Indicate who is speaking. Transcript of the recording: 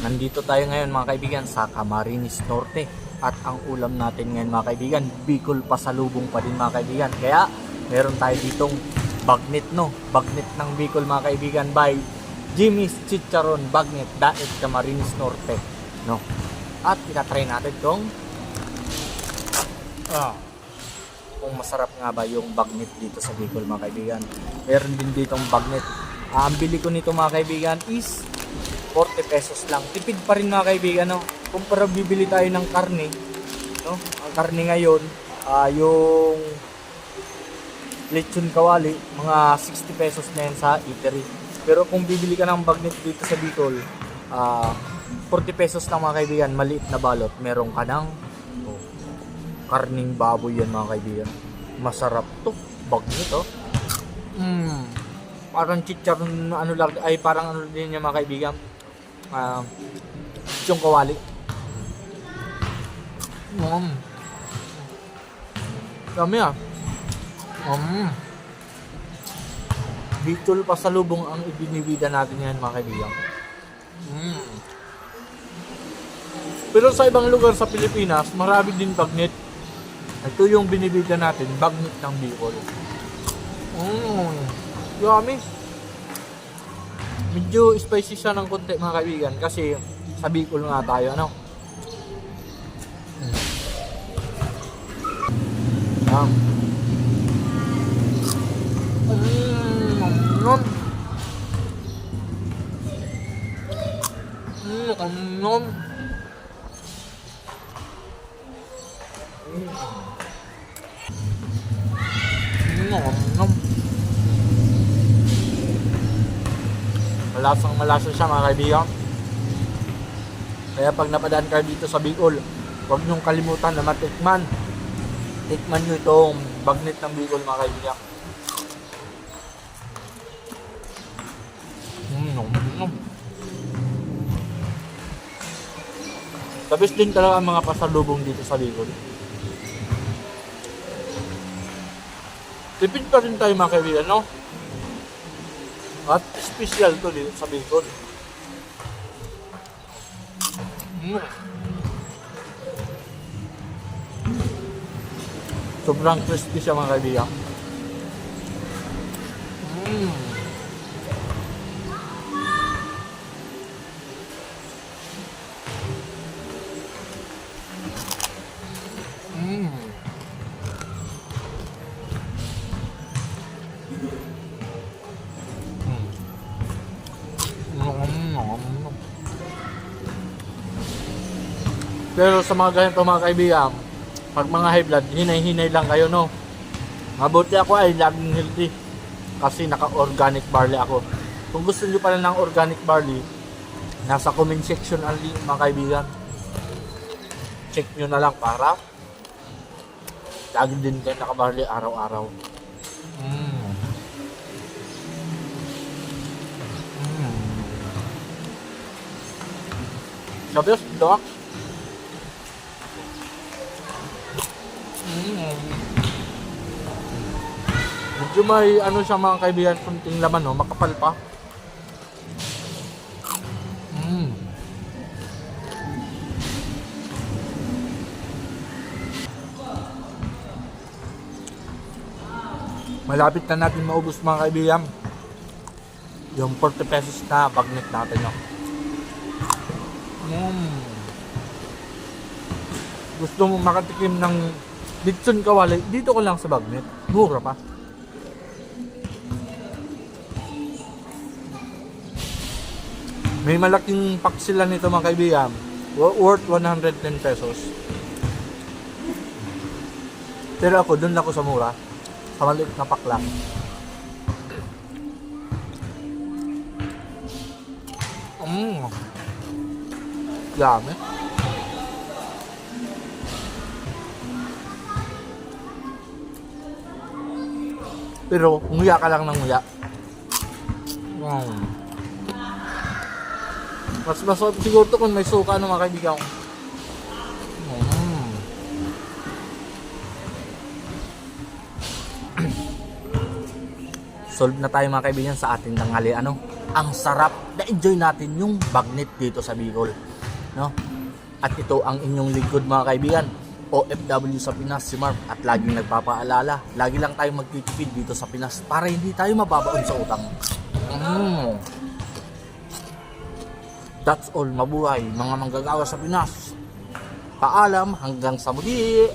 Speaker 1: Nandito tayo ngayon mga kaibigan sa Camarines Norte. At ang ulam natin ngayon mga kaibigan, Bicol pasalubong pa din mga kaibigan. Kaya meron tayo ditong bagnet, no? Bagnet ng Bicol mga kaibigan by Jimmy's Chicharon Bagnet Daet Camarines Norte, no? At itatry natin tong kung masarap nga ba yung bagnet dito sa Bicol mga kaibigan. Meron din ditong bagnet. Ang bili ko nito mga kaibigan is 40 pesos lang. Tipid pa rin mga kaibigan, no? Kumpara bibili tayo ng karne, no? Ang karne ngayon, yung lechon kawali, mga 60 pesos na yan sa eatery. Pero kung bibili ka ng bagnet dito sa Bicol, 40 pesos lang mga kaibigan, maliit na balot. Meron ka ng karning baboy yan mga kaibigan. Masarap to, bagnet, oh. Parang chicharon, ano lang, ay parang ano din yan mga kaibigan. Yung kawali. Dami Bicol pasalubong ang ibinibida natin yan mga kaibigan. Pero sa ibang lugar sa Pilipinas, marami din bagnet. Ito yung binibida natin, bagnet ng Bicol. Yummy. Medyo spicy siya ng konti mga kaibigan kasi sa Bicol nga tayo, ano? Malasang-malasa siya mga kaibigan. Kaya pag napadaan kayo dito sa Bicol, huwag niyong kalimutan na matikman. Tikman nyo itong bagnet ng Bicol mga kaibigan. Tapos din talaga ang mga pasalubong dito sa Bicol. Tipid pa rin tayo mga kaibigan, no? At special to dito sa Bicol. Sobrang crispy siya mga kaibigan. Pero sa mga ganito mga kaibigan, pag mga high blood, hinay-hinay lang kayo, no? Mabuti ako ay laging healthy kasi naka-organic barley ako. Kung gusto nyo pala ng organic barley, nasa comment section ang link mga kaibigan. Check nyo na lang para lagi din kayo naka-barley araw-araw. Sabi ito, medyo may ano siya mga kaibigan, kunting laman, no? Makapal pa. Malapit na natin maubos mga kaibigan yung 40 pesos na bagnet natin, no? Gusto mo makatikim ng lechon kawali, dito ko lang sa bagnet. Mura pa. May malaking pack sila nito mga kaibigan, worth 110 pesos. Pero ako, dun ako sa mura, sa maliit na pack lang. Dami. Pero nguya ka lang ng nguya. Mas masarap siguro to kung may suka, no mga kaibigan. Solve na tayo mga kaibigan sa ating tanghali, ano? ang sarap. Na-enjoy natin yung bagnet dito sa Bicol, no? At ito ang inyong lingkod mga kaibigan, OFW sa Pinas, si Marv, at laging nagpapaalala, lagi lang tayo magtitipid dito sa Pinas para hindi tayo mababaon sa utang. That's all, mabuhay mga manggagawa sa Pinas. Paalam, hanggang sa muli.